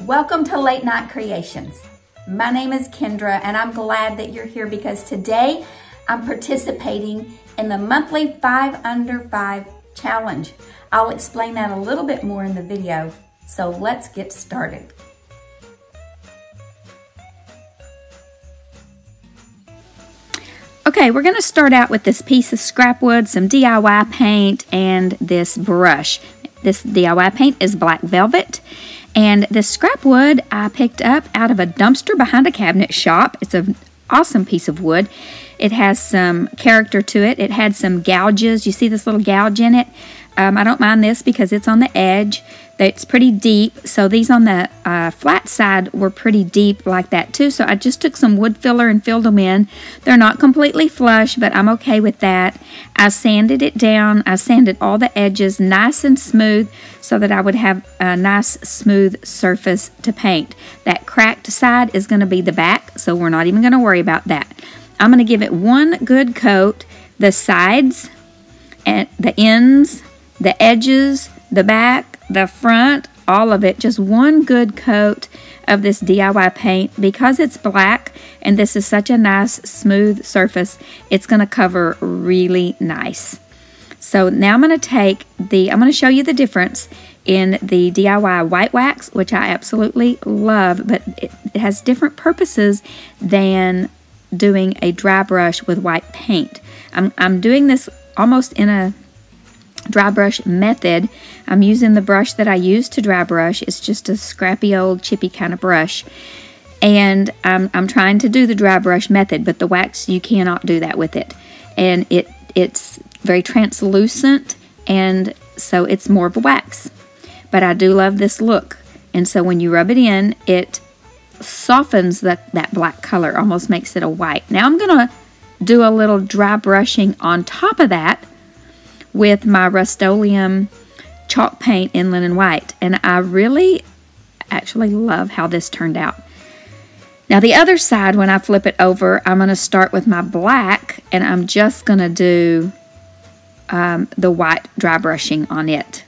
Welcome to Late Night Creations. My name is Kendra and I'm glad that you're here because today I'm participating in the monthly 5 under 5 challenge. I'll explain that a little bit more in the video, so let's get started. Okay, we're going to start out with this piece of scrap wood, some DIY paint, and this brush. This DIY paint is black velvet, and this scrap wood I picked up out of a dumpster behind a cabinet shop. It's an awesome piece of wood. It has some character to it. It had some gouges. You see this little gouge in it? I don't mind this because it's on the edge. It's pretty deep. So these on the flat side were pretty deep like that too. So I just took some wood filler and filled them in. They're not completely flush, but I'm okay with that. I sanded it down. I sanded all the edges nice and smooth so that I would have a nice smooth surface to paint. That cracked side is going to be the back, so we're not even going to worry about that. I'm going to give it one good coat. The sides and the ends, the edges, the back, the front, all of it, just one good coat of this DIY paint. Because it's black and this is such a nice smooth surface, it's going to cover really nice. So now I'm going to show you the difference in the DIY white wax, which I absolutely love, but it has different purposes than doing a dry brush with white paint. I'm doing this almost in a dry brush method. I'm using the brush that I use to dry brush. It's just a scrappy old chippy kind of brush, and I'm trying to do the dry brush method, but the wax, you cannot do that with it, and it's very translucent, and so it's more of a wax. But I do love this look, and so when you rub it in, it softens that black color, almost makes it a white. Now I'm gonna do a little dry brushing on top of that with my Rust-Oleum chalk paint in linen white, and I really actually love how this turned out. Now the other side, when I flip it over, I'm going to start with my black, and I'm just going to do the white dry brushing on it.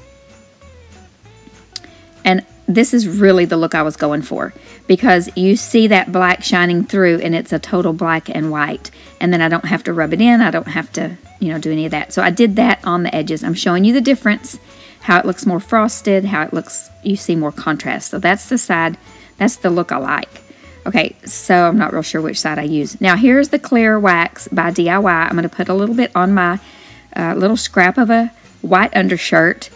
And this is really the look I was going for, because you see that black shining through, and it's a total black and white, and then I don't have to rub it in. I don't have to, do any of that. So I did that on the edges. I'm showing you the difference, how it looks more frosted, how it looks, you see more contrast. So that's the side, that's the look I like. Okay, so I'm not real sure which side I use. Now here's the clear wax by DIY. I'm going to put a little bit on my little scrap of a white undershirt.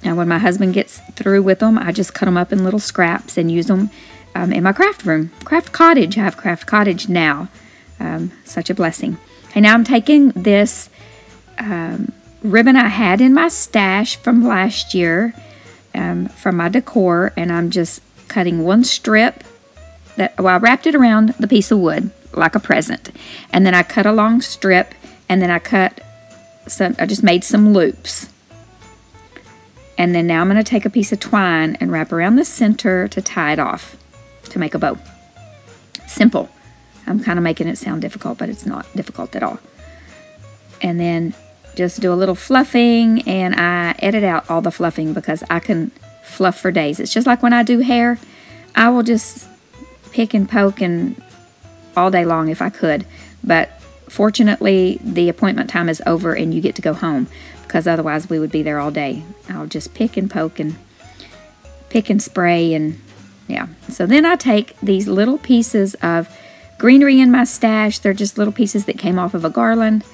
And when my husband gets through with them, I just cut them up in little scraps and use them in my craft room. Craft cottage. I have craft cottage now. Such a blessing. Okay, now I'm taking this ribbon I had in my stash from last year from my decor, and I'm just cutting one strip. I wrapped it around the piece of wood like a present, and then I cut a long strip, and then I just made some loops. And then now I'm going to take a piece of twine and wrap around the center to tie it off to make a bow. Simple. I'm kind of making it sound difficult, but it's not difficult at all. And then just do a little fluffing, and I edit out all the fluffing because I can fluff for days. It's just like when I do hair. I will just pick and poke and all day long if I could. But fortunately, the appointment time is over and you get to go home, because otherwise we would be there all day. I'll just pick and poke and pick and spray, and yeah. So then I take these little pieces of greenery in my stash. They're just little pieces that came off of a garland.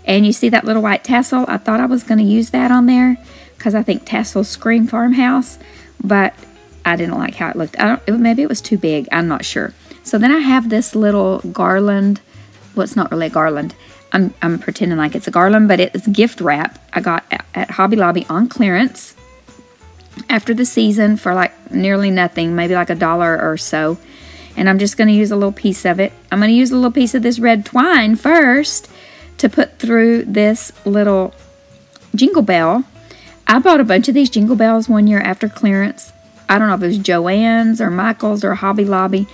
And you see that little white tassel? I thought I was going to use that on there because I think tassels scream farmhouse, but I didn't like how it looked. Maybe it was too big. I'm not sure. So then I have this little garland. Well, it's not really a garland. I'm pretending like it's a garland, but it's gift wrap I got at Hobby Lobby on clearance after the season for like nearly nothing, maybe like $1 or so. And I'm just going to use a little piece of it. I'm going to use a little piece of this red twine first to put through this little jingle bell. I bought a bunch of these jingle bells one year after clearance. I don't know if it was Joann's or Michael's or Hobby Lobby.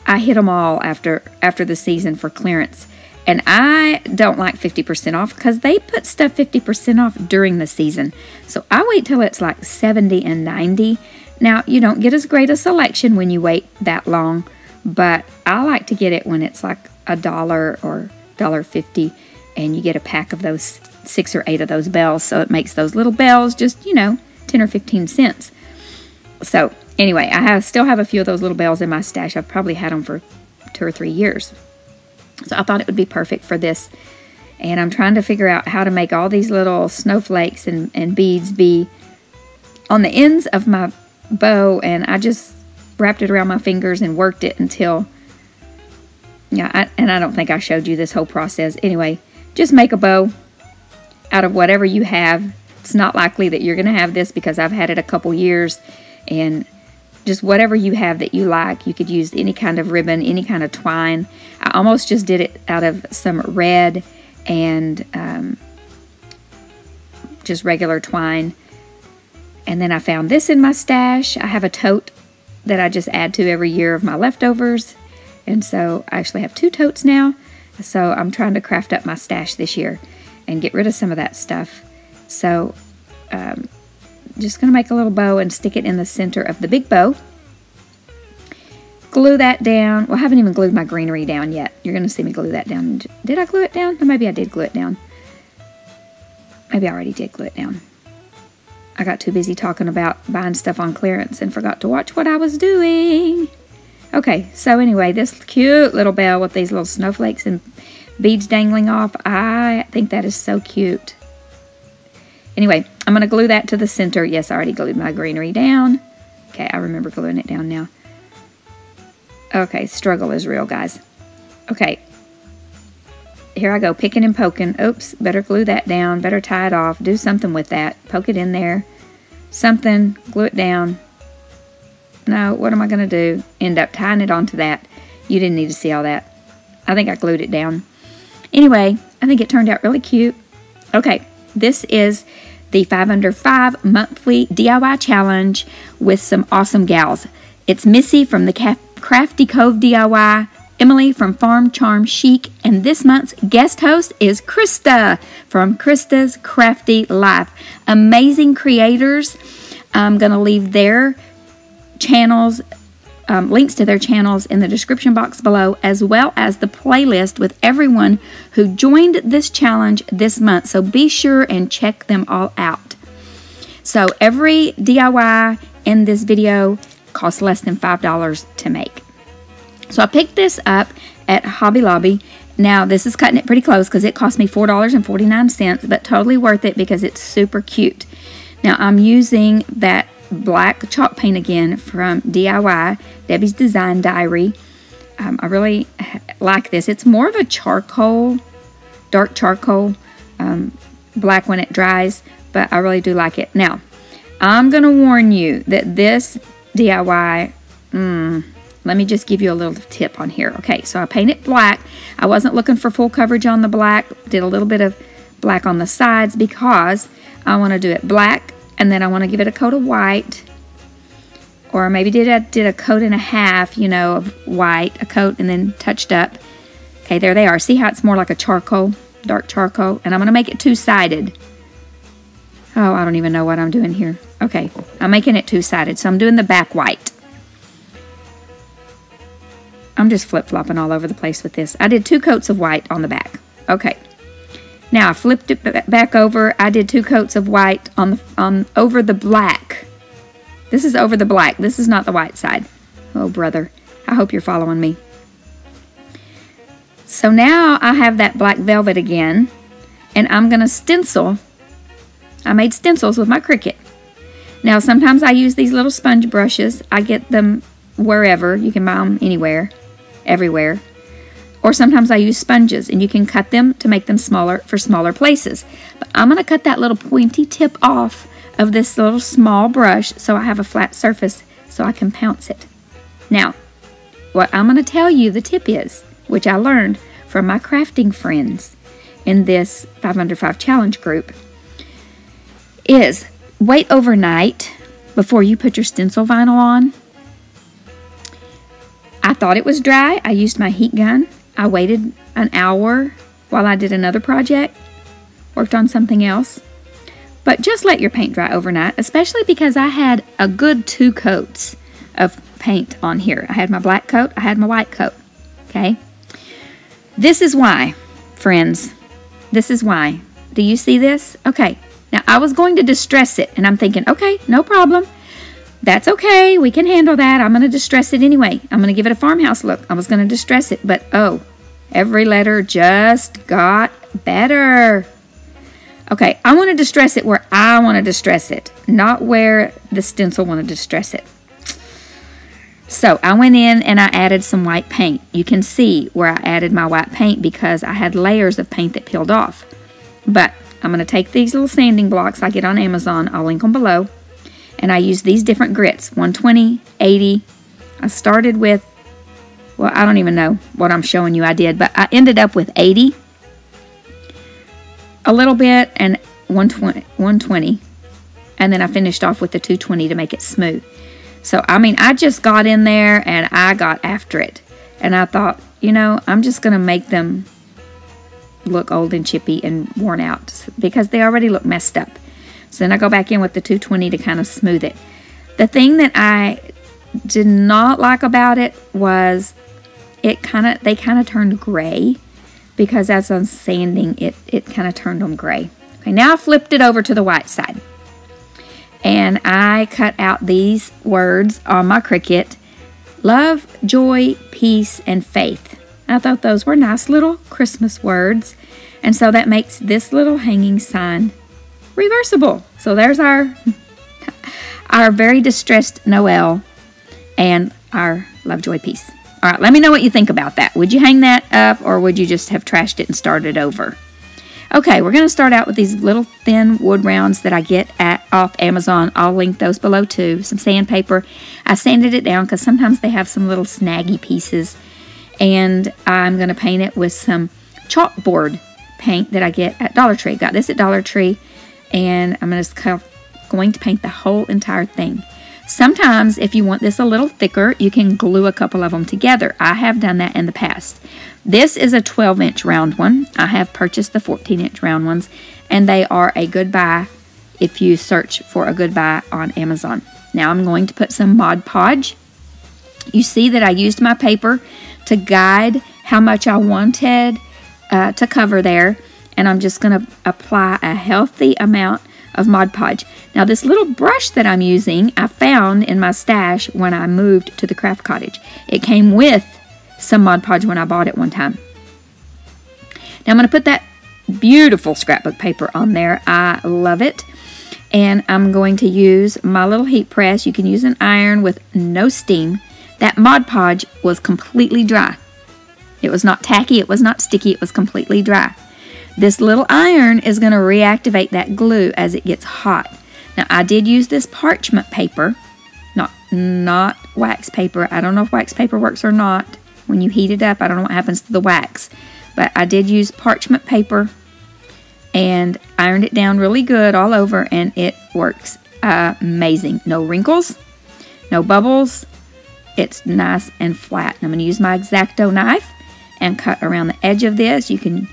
I hit them all after the season for clearance. And I don't like 50% off because they put stuff 50% off during the season. So I wait till it's like 70 and 90. Now, you don't get as great a selection when you wait that long, but I like to get it when it's like $1 or $1.50, and you get a pack of those 6 or 8 of those bells, so it makes those little bells just, you know, 10 or 15 cents. So anyway, I still have a few of those little bells in my stash. I've probably had them for 2 or 3 years. So I thought it would be perfect for this. And I'm trying to figure out how to make all these little snowflakes and beads be on the ends of my bow, and I just wrapped it around my fingers and worked it until, yeah, and I don't think I showed you this whole process. Anyway, just make a bow out of whatever you have. It's not likely that you're going to have this because I've had it a couple years, and just whatever you have that you like. You could use any kind of ribbon, any kind of twine. I almost just did it out of some red and just regular twine. And then I found this in my stash. I have a tote that I just add to every year of my leftovers. And so I actually have 2 totes now. So I'm trying to craft up my stash this year and get rid of some of that stuff. So just going to make a little bow and stick it in the center of the big bow. Glue that down. Well, I haven't even glued my greenery down yet. You're going to see me glue that down. Did I glue it down? Or maybe I did glue it down. Maybe I already did glue it down. I got too busy talking about buying stuff on clearance and forgot to watch what I was doing. Okay, so anyway, this cute little bell with these little snowflakes and beads dangling off, I think that is so cute. Anyway, I'm going to glue that to the center. Yes, I already glued my greenery down. Okay, I remember gluing it down now. Okay, struggle is real, guys. Okay, here I go, picking and poking. Oops, better glue that down, better tie it off, do something with that, poke it in there, something, glue it down. No, what am I going to do? End up tying it onto that. You didn't need to see all that. I think I glued it down. Anyway, I think it turned out really cute. Okay, this is the 5 Under 5 monthly DIY challenge with some awesome gals. It's Missi from the Crafty Cove DIY, Emily from Farm Charm Chic, and this month's guest host is Krista from Krista's Crafty Life. Amazing creators. I'm going to leave their channels, links to their channels in the description box below, as well as the playlist with everyone who joined this challenge this month. So be sure and check them all out. So every DIY in this video costs less than $5 to make. So I picked this up at Hobby Lobby. Now this is cutting it pretty close because it cost me $4.49, but totally worth it because it's super cute. Now I'm using that black chalk paint again from DIY, Debbie's Design Diary. I really like this. It's more of a charcoal, dark charcoal, black when it dries, but I really do like it. Now, I'm going to warn you that this DIY, let me just give you a little tip on here. Okay, so I painted black. I wasn't looking for full coverage on the black. Did a little bit of black on the sides because I want to do it black, and then I want to give it a coat of white. Or maybe did a coat and a half, you know, of white, a coat and then touched up. Okay, there they are. See how it's more like a charcoal, dark charcoal? And I'm going to make it two-sided. Oh, I don't even know what I'm doing here. Okay, I'm making it two-sided, so I'm doing the back white. I'm just flip-flopping all over the place with this. I did 2 coats of white on the back. Okay. Now I flipped it back over. I did 2 coats of white on over the black. This is over the black. This is not the white side. Oh, brother. I hope you're following me. So now I have that black velvet again, and I'm going to stencil. I made stencils with my Cricut. Now sometimes I use these little sponge brushes. I get them wherever. You can buy them anywhere, everywhere. Or sometimes I use sponges, and you can cut them to make them smaller for smaller places. But I'm going to cut that little pointy tip off of this little small brush so I have a flat surface so I can pounce it. Now, what I'm going to tell you the tip is, which I learned from my crafting friends in this 5 Under 5 challenge group, is wait overnight before you put your stencil vinyl on. I thought it was dry. I used my heat gun. I waited an hour while I did another project, worked on something else. But just let your paint dry overnight, especially because I had a good 2 coats of paint on here. I had my black coat, I had my white coat, okay? This is why, friends, this is why. Do you see this? Okay, now I was going to distress it, and I'm thinking, okay, no problem. That's okay, we can handle that. I'm going to distress it anyway. I'm going to give it a farmhouse look. I was going to distress it, but oh, every letter just got better. Okay, I want to distress it where I want to distress it, not where the stencil wanted to distress it. So I went in and I added some white paint. You can see where I added my white paint because I had layers of paint that peeled off. But I'm going to take these little sanding blocks I get on Amazon. I'll link them below. And I use these different grits, 120, 80. I started with, well, I don't even know what I'm showing you I did, but I ended up with 80, a little bit, and 120. And then I finished off with the 220 to make it smooth. So, I mean, I just got in there and I got after it. And I thought, you know, I'm just going to make them look old and chippy and worn out because they already look messed up. So then I go back in with the 220 to kind of smooth it. The thing that I did not like about it was they kind of turned gray because as I'm sanding it kind of turned them gray. Okay, now I flipped it over to the white side. And I cut out these words on my Cricut: love, joy, peace, and faith. I thought those were nice little Christmas words. And so that makes this little hanging sign reversible. So there's our very distressed Noel and our love, joy, peace. All right, let me know what you think about that. Would you hang that up or would you just have trashed it and started over? Okay, we're going to start out with these little thin wood rounds that I get off Amazon. I'll link those below too. Some sandpaper. I sanded it down because sometimes they have some little snaggy pieces. And I'm going to paint it with some chalkboard paint that I get at Dollar Tree. Got this at Dollar Tree. And I'm just going to paint the whole entire thing. Sometimes if you want this a little thicker, you can glue a couple of them together. I have done that in the past. This is a 12-inch round one. I have purchased the 14-inch round ones, and they are a good buy if you search for a good buy on Amazon. Now I'm going to put some Mod Podge. You see that I used my paper to guide how much I wanted to cover there, and I'm just going to apply a healthy amount of Mod Podge. Now this little brush that I'm using, I found in my stash when I moved to the craft cottage. It came with some Mod Podge when I bought it one time. Now I'm going to put that beautiful scrapbook paper on there. I love it. And I'm going to use my little heat press. You can use an iron with no steam. That Mod Podge was completely dry. It was not tacky, it was not sticky, it was completely dry. This little iron is going to reactivate that glue as it gets hot. Now I did use this parchment paper, not wax paper. I don't know if wax paper works or not. When you heat it up, I don't know what happens to the wax. But I did use parchment paper and ironed it down really good all over, and it works amazing. No wrinkles, no bubbles. It's nice and flat. And I'm going to use my X-Acto knife and cut around the edge of this. You can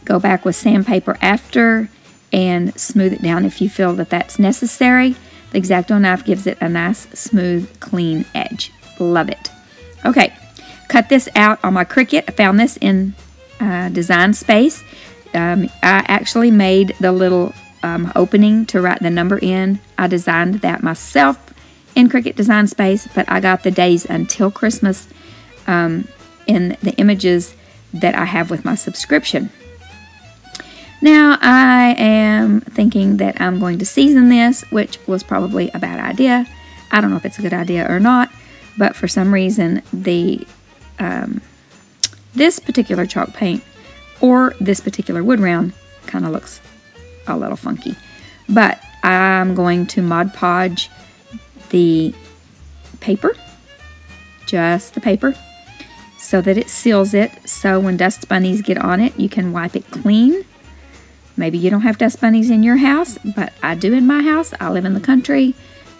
go back with sandpaper after and smooth it down if you feel that that's necessary. The X-Acto knife gives it a nice, smooth, clean edge. Love it. Okay, cut this out on my Cricut. I found this in Design Space. I actually made the little opening to write the number in. I designed that myself in Cricut Design Space, but I got the days until Christmas in the images that I have with my subscription. Now I am thinking that I'm going to season this, which was probably a bad idea. I don't know if it's a good idea or not, but for some reason the this particular chalk paint or this particular wood round kind of looks a little funky. But I'm going to Mod Podge the paper, just the paper, so that it seals it. So when dust bunnies get on it, you can wipe it clean. Maybe you don't have dust bunnies in your house, but I do in my house. I live in the country,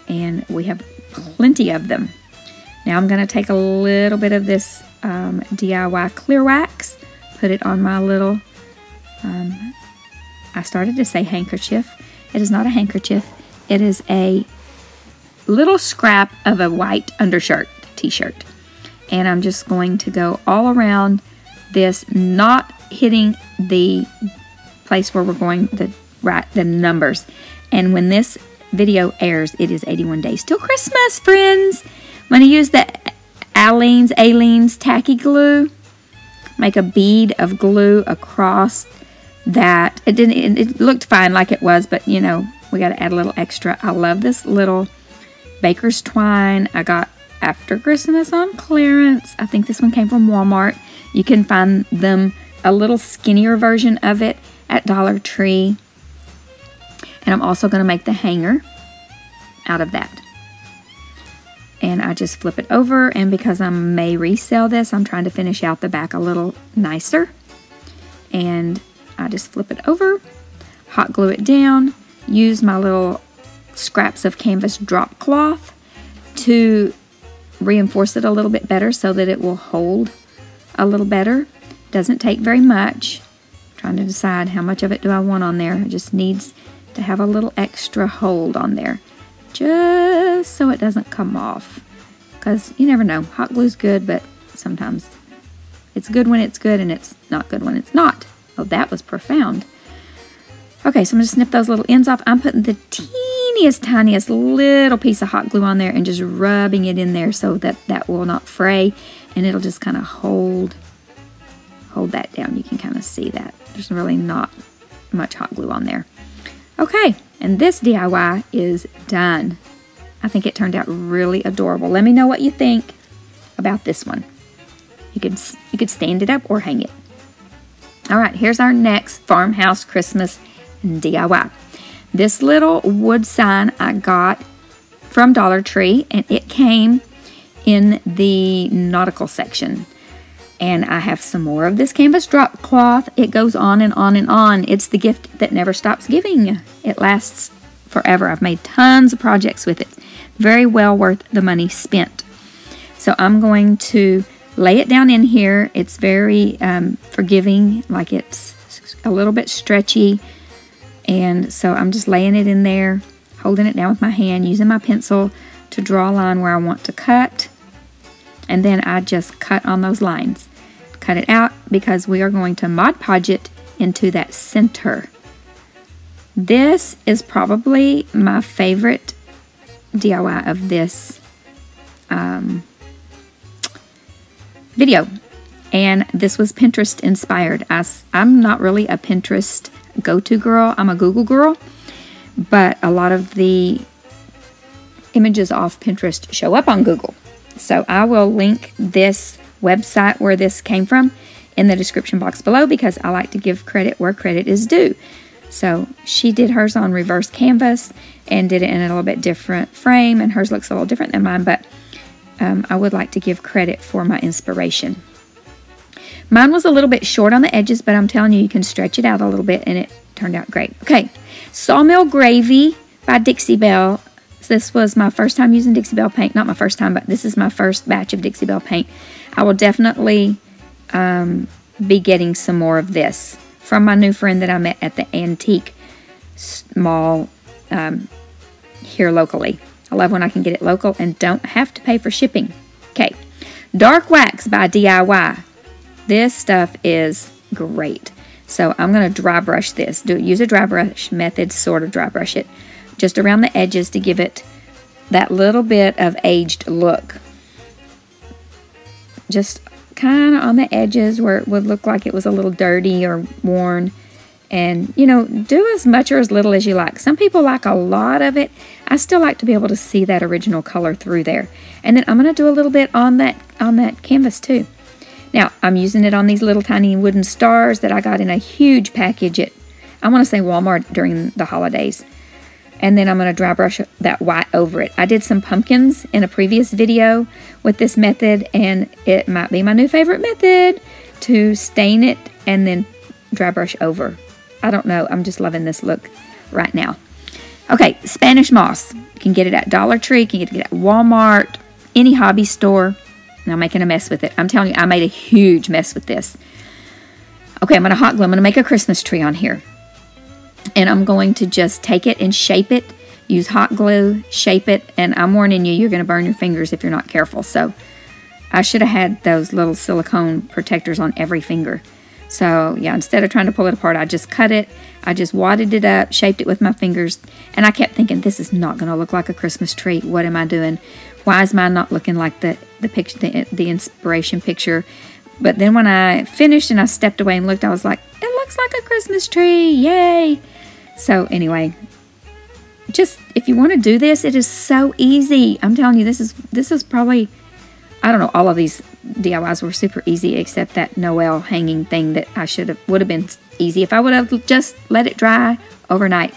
and we have plenty of them. Now I'm going to take a little bit of this DIY clear wax, put it on my little, I started to say handkerchief. It is not a handkerchief. It is a little scrap of a white undershirt, t-shirt. And I'm just going to go all around this, not hitting the place where we're going the numbers. And when this video airs, it is 81 days till Christmas, friends. I'm going to use the Aleene's tacky glue. Make a bead of glue across that. It looked fine like it was, but you know, we got to add a little extra. I love this little baker's twine I got after Christmas on clearance. I think this one came from Walmart. You can find them a little skinnier version of it at Dollar Tree. And I'm also going to make the hanger out of that. And I just flip it over, and because I may resell this, I'm trying to finish out the back a little nicer. And I just flip it over, hot glue it down, use my little scraps of canvas drop cloth to reinforce it a little bit better so that it will hold a little better. Doesn't take very much. I'm trying to decide how much of it do I want on there. It just needs to have a little extra hold on there, just so it doesn't come off, because you never know. Hot glue's good, but sometimes it's good when it's good and it's not good when it's not. Oh, that was profound. Okay, so I'm going to snip those little ends off. I'm putting the teeniest, tiniest little piece of hot glue on there and just rubbing it in there so that that will not fray, and it'll just kind of hold that down. You can kind of see that. There's really not much hot glue on there. Okay, and this DIY is done. I think it turned out really adorable. Let me know what you think about this one. You could stand it up or hang it. All right, here's our next Farmhouse Christmas DIY. This little wood sign I got from Dollar Tree, and it came in the nautical section. And I have some more of this canvas drop cloth. It goes on and on and on. It's the gift that never stops giving. It lasts forever. I've made tons of projects with it. Very well worth the money spent. So I'm going to lay it down in here. It's very forgiving, like it's a little bit stretchy. And so I'm just laying it in there, holding it down with my hand, using my pencil to draw a line where I want to cut. And then I just cut on those lines. Cut it out because we are going to Mod Podge it into that center. This is probably my favorite DIY of this video. And this was Pinterest inspired. I'm not really a Pinterest go-to girl. I'm a Google girl. But a lot of the images off Pinterest show up on Google. So I will link this website where this came from in the description box below, because I like to give credit where credit is due. So she did hers on reverse canvas and did it in a little bit different frame, and hers looks a little different than mine, but I would like to give credit for my inspiration. Mine was a little bit short on the edges, but I'm telling you, you can stretch it out a little bit and it turned out great. Okay, Sawmill Gravy by Dixie Belle. This was my first time using Dixie Belle paint. Not my first time, but this is my first batch of Dixie Belle paint. I will definitely be getting some more of this from my new friend that I met at the antique mall here locally. I love when I can get it local and don't have to pay for shipping. Okay, Dark Wax by DIY. This stuff is great. So I'm going to dry brush this. Use a dry brush method, sort of dry brush it, just around the edges to give it that little bit of aged look. Just kind of on the edges where it would look like it was a little dirty or worn. And, you know, do as much or as little as you like. Some people like a lot of it. I still like to be able to see that original color through there. And then I'm going to do a little bit on that canvas too. Now, I'm using it on these little tiny wooden stars that I got in a huge package at, I want to say Walmart during the holidays. And then I'm going to dry brush that white over it. I did some pumpkins in a previous video with this method, and it might be my new favorite method, to stain it and then dry brush over. I don't know. I'm just loving this look right now. Okay, Spanish moss. You can get it at Dollar Tree. You can get it at Walmart, any hobby store. And I'm making a mess with it. I'm telling you, I made a huge mess with this. Okay, I'm going to hot glue. I'm going to make a Christmas tree on here. And I'm going to just take it and shape it. Use hot glue, shape it, and I'm warning you, you're going to burn your fingers if you're not careful. So I should have had those little silicone protectors on every finger. So yeah, instead of trying to pull it apart, I just cut it. I just wadded it up, shaped it with my fingers, and I kept thinking, this is not going to look like a Christmas tree. What am I doing? Why is mine not looking like the picture, the inspiration picture? But then when I finished and I stepped away and looked, I was like, it looks like a Christmas tree. Yay! So anyway, just if you want to do this, it is so easy. I'm telling you, this is probably, I don't know, all of these DIYs were super easy except that Noel hanging thing that would have been easy if I would have just let it dry overnight.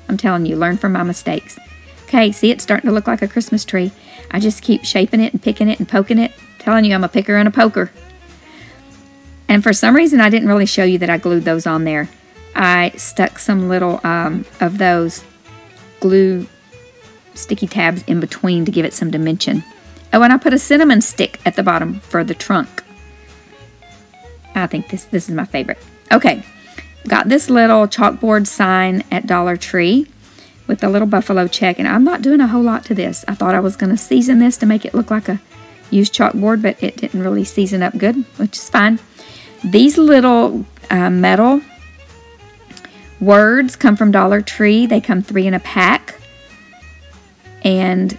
I'm telling you, learn from my mistakes. Okay, see, it's starting to look like a Christmas tree. I just keep shaping it and picking it and poking it. I'm telling you, I'm a picker and a poker. And for some reason, I didn't really show you that I glued those on there. I stuck some little of those glue sticky tabs in between to give it some dimension. Oh, and I put a cinnamon stick at the bottom for the trunk. I think this is my favorite. Okay, got this little chalkboard sign at Dollar Tree with a little buffalo check, and I'm not doing a whole lot to this. I thought I was going to season this to make it look like a used chalkboard, but it didn't really season up good, which is fine. These little metal words come from Dollar Tree. They come 3 in a pack. And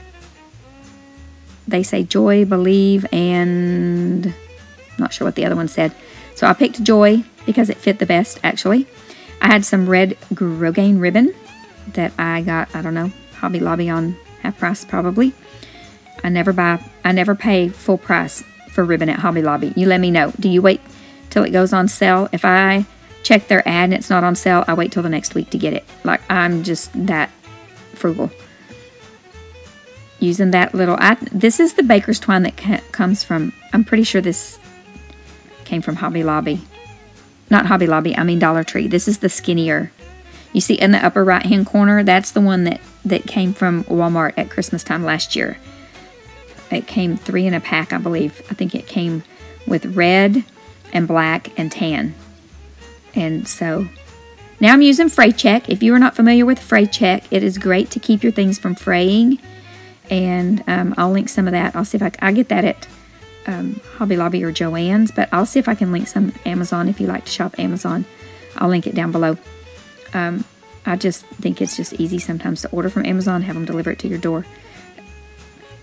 they say joy, believe, and I'm not sure what the other one said. So I picked joy because it fit the best, actually. I had some red Rogaine ribbon that I got, I don't know, Hobby Lobby on half price probably. I never pay full price for ribbon at Hobby Lobby. You let me know. Do you wait till it goes on sale? If I check their ad and it's not on sale, I wait till the next week to get it. Like, I'm just that frugal. Using that little, this is the baker's twine that comes from, I'm pretty sure this came from Hobby Lobby. Not Hobby Lobby, I mean Dollar Tree. This is the skinnier. You see in the upper right hand corner, that's the one that came from Walmart at Christmas time last year. It came 3 in a pack, I believe. I think it came with red and black and tan. And so now I'm using Fray Check. If you are not familiar with Fray Check, it is great to keep your things from fraying. And I'll link some of that. I'll see if I get that at Hobby Lobby or Joann's, but I'll see if I can link some Amazon if you like to shop Amazon. I'll link it down below. I just think it's just easy sometimes to order from Amazon, have them deliver it to your door.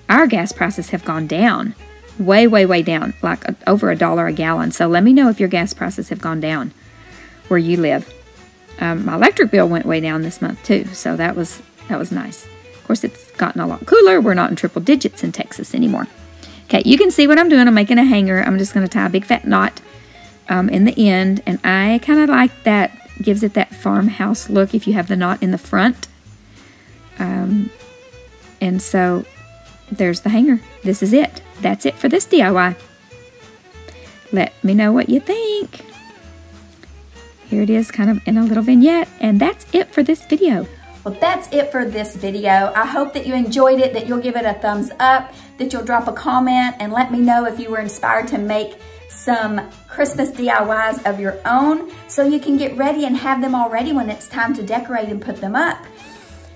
Our gas prices have gone down. Way, way, way down. Like over $1 a gallon. So let me know if your gas prices have gone down where you live. My electric bill went way down this month too. So that was nice. Of course, it's gotten a lot cooler. We're not in triple digits in Texas anymore. Okay, you can see what I'm doing. I'm making a hanger. I'm just going to tie a big fat knot in the end. And I kind of like that. Gives it that farmhouse look if you have the knot in the front. And so there's the hanger. This is it. That's it for this DIY. Let me know what you think. Here it is, kind of in a little vignette. And that's it for this video. Well, that's it for this video. I hope that you enjoyed it, that you'll give it a thumbs up, that you'll drop a comment and let me know if you were inspired to make some Christmas DIYs of your own so you can get ready and have them all ready when it's time to decorate and put them up.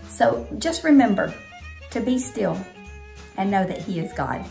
So just remember to be still and know that He is God.